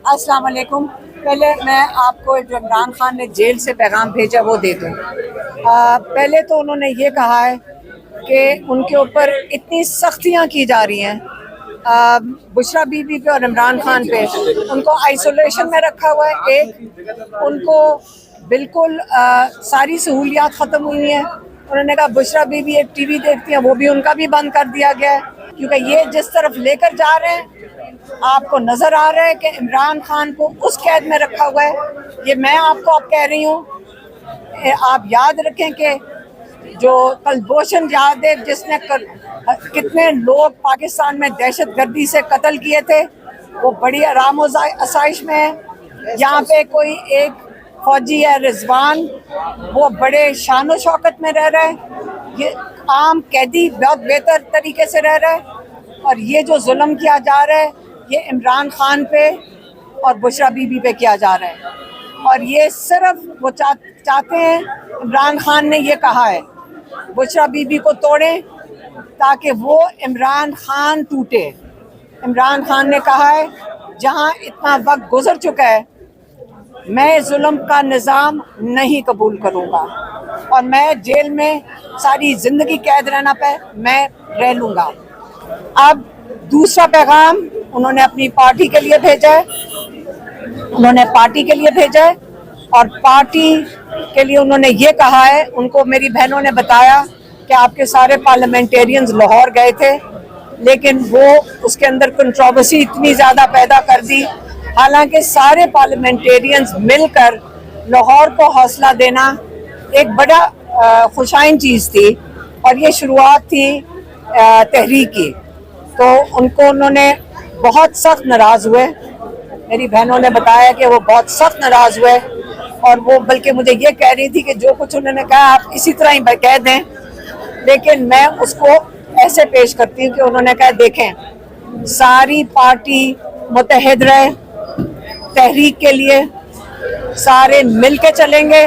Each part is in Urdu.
السلام علیکم. پہلے میں آپ کو جو عمران خان نے جیل سے پیغام بھیجا وہ دے دوں. پہلے تو انہوں نے یہ کہا ہے کہ ان کے اوپر اتنی سختیاں کی جا رہی ہیں بشرا بی بی پہ اور عمران خان پہ. ان کو آئسولیشن میں رکھا ہوا ہے. ایک ان کو بالکل ساری سہولیات ختم ہوئی ہیں. انہوں نے کہا بشرا بی بی ایک ٹی وی دیکھتی ہیں، وہ بھی ان کا بھی بند کر دیا گیا ہے، کیونکہ یہ جس طرف لے کر جا رہے ہیں آپ کو نظر آ رہا ہے کہ عمران خان کو اس قید میں رکھا ہوا ہے. یہ میں آپ کو اب کہہ رہی ہوں، آپ یاد رکھیں کہ جو کلبھوشن جادیو جس نے کتنے لوگ پاکستان میں دہشت گردی سے قتل کیے تھے، وہ بڑی آرام و آسائش میں ہے. یہاں پہ کوئی ایک فوجی ہے رضوان، وہ بڑے شان و شوکت میں رہ رہا ہے. یہ عام قیدی بہت بہتر طریقے سے رہ رہا ہے. اور یہ جو ظلم کیا جا رہا ہے یہ عمران خان پہ اور بشرا بی بی پہ کیا جا رہا ہے. اور یہ صرف وہ چاہتے ہیں، عمران خان نے یہ کہا ہے بشرا بی بی کو توڑیں تاکہ وہ عمران خان ٹوٹے. عمران خان نے کہا ہے جہاں اتنا وقت گزر چکا ہے میں ظلم کا نظام نہیں قبول کروں گا، اور میں جیل میں ساری زندگی قید رہنا پہ میں رہ لوں گا. اب دوسرا پیغام انہوں نے اپنی پارٹی کے لیے بھیجا ہے. اور پارٹی کے لیے انہوں نے یہ کہا ہے، ان کو میری بہنوں نے بتایا کہ آپ کے سارے پارلیمنٹیرینز لاہور گئے تھے، لیکن وہ اس کے اندر کنٹروورسی اتنی زیادہ پیدا کر دی. حالانکہ سارے پارلیمنٹیرینز مل کر لاہور کو حوصلہ دینا ایک بڑا خوشائن چیز تھی، اور یہ شروعات تھی تحریک کی. تو انہوں نے بہت سخت ناراض ہوئے. میری بہنوں نے بتایا کہ وہ بہت سخت ناراض ہوئے، اور وہ بلکہ مجھے یہ کہہ رہی تھی کہ جو کچھ انہوں نے کہا آپ اسی طرح ہی کہہ دیں. لیکن میں اس کو ایسے پیش کرتی ہوں کہ انہوں نے کہا دیکھیں ساری پارٹی متحد رہے، تحریک کے لیے سارے مل کے چلیں گے.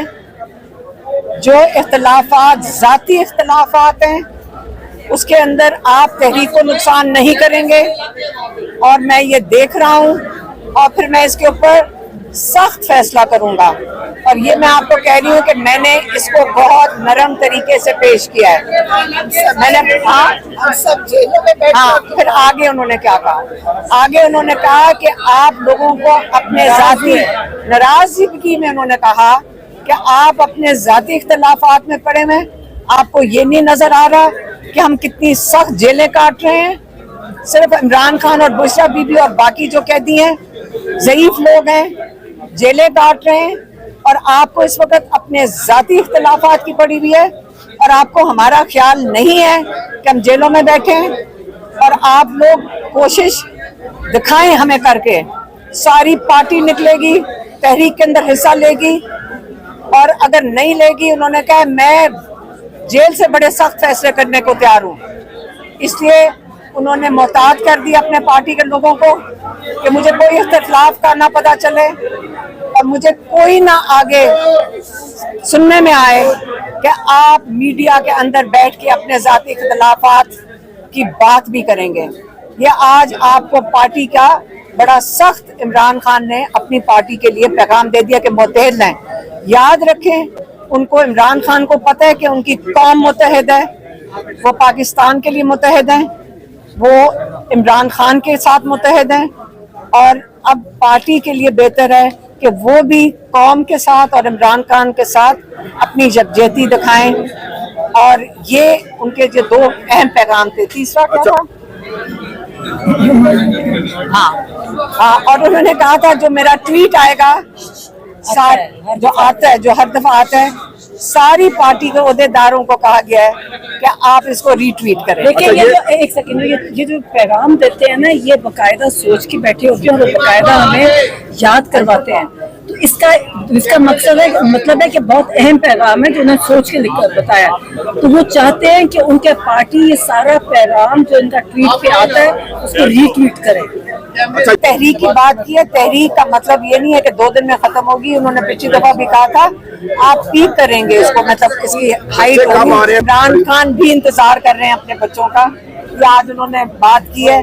جو اختلافات ذاتی اختلافات ہیں اس کے اندر آپ تحریک کو نقصان نہیں کریں گے، اور میں یہ دیکھ رہا ہوں، اور پھر میں اس کے اوپر سخت فیصلہ کروں گا. اور یہ میں آپ کو کہہ رہی ہوں کہ میں نے اس کو بہت نرم طریقے سے پیش کیا ہے. میں نے پھر آگے انہوں نے کیا کہا؟ آگے انہوں نے کہا کہ آپ لوگوں کو اپنے ذاتی ناراضگی میں انہوں نے کہا کہ آپ اپنے ذاتی اختلافات میں پڑے ہوئے، آپ کو یہ نہیں نظر آ رہا کہ ہم کتنی سخت جیلیں کاٹ رہے ہیں. صرف عمران خان اور بشرا بی بی اور باقی جو قیدی ہیں ضعیف لوگ ہیں، جیلیں کاٹ رہے ہیں، اور آپ کو اس وقت اپنے ذاتی اختلافات کی پڑی ہوئی ہے، اور آپ کو ہمارا خیال نہیں ہے کہ ہم جیلوں میں بیٹھیں. اور آپ لوگ کوشش دکھائیں ہمیں کر کے. ساری پارٹی نکلے گی، تحریک کے اندر حصہ لے گی، اور اگر نہیں لے گی انہوں نے کہا میں جیل سے بڑے سخت فیصلے کرنے کو تیار ہوں. اس لیے انہوں نے محتاط کر دیا اپنے پارٹی کے لوگوں کو کہ مجھے کوئی اختلاف کا نہ پتہ چلے، اور مجھے کوئی نہ آگے سننے میں آئے کہ آپ میڈیا کے اندر بیٹھ کے اپنے ذاتی اختلافات کی بات بھی کریں گے. یہ آج آپ کو پارٹی کا بڑا سخت عمران خان نے اپنی پارٹی کے لیے پیغام دے دیا کہ متحد رہیں. یاد رکھیں ان کو عمران خان کو پتہ ہے کہ ان کی قوم متحد ہے، وہ پاکستان کے لیے متحد ہیں، وہ عمران خان کے ساتھ متحد ہیں. اور اب پارٹی کے لیے بہتر ہے کہ وہ بھی قوم کے ساتھ اور عمران خان کے ساتھ اپنی یکجہتی دکھائیں. اور یہ ان کے جو دو اہم پیغام تھے. تیسرا کیا تھا؟ ہاں اور انہوں نے کہا تھا جو میرا ٹویٹ آئے گا جو آتا ہے، جو ہر دفعہ آتا ہے، ساری پارٹی کے عہدیداروں کو کہا گیا ہے کہ آپ اس کو ری ٹویٹ کریں. لیکن ایک سیکنڈ، یہ جو پیغام دیتے ہیں نا یہ باقاعدہ سوچ کے بیٹھے ہوتے ہیں اور باقاعدہ ہمیں یاد کرواتے ہیں. تو اس کا مقصد ہے، مطلب ہے کہ بہت اہم پیغام ہے جو انہیں سوچ کے لکھ کر بتایا. تو وہ چاہتے ہیں کہ ان کے پارٹی یہ سارا پیغام جو ان کا ٹویٹ پہ آتا ہے اس کو ری ٹویٹ کرے. تحریک کی بات کی ہے، تحریک کا مطلب یہ نہیں ہے کہ 2 دن میں ختم ہوگی. انہوں نے پچھلی دفعہ بھی کہا تھا آپ پیک کریں گے اس کو، مطلب اس کی ہائٹ ہوگی. عمران خان بھی انتظار کر رہے ہیں اپنے بچوں کا. یہ آج انہوں نے بات کی ہے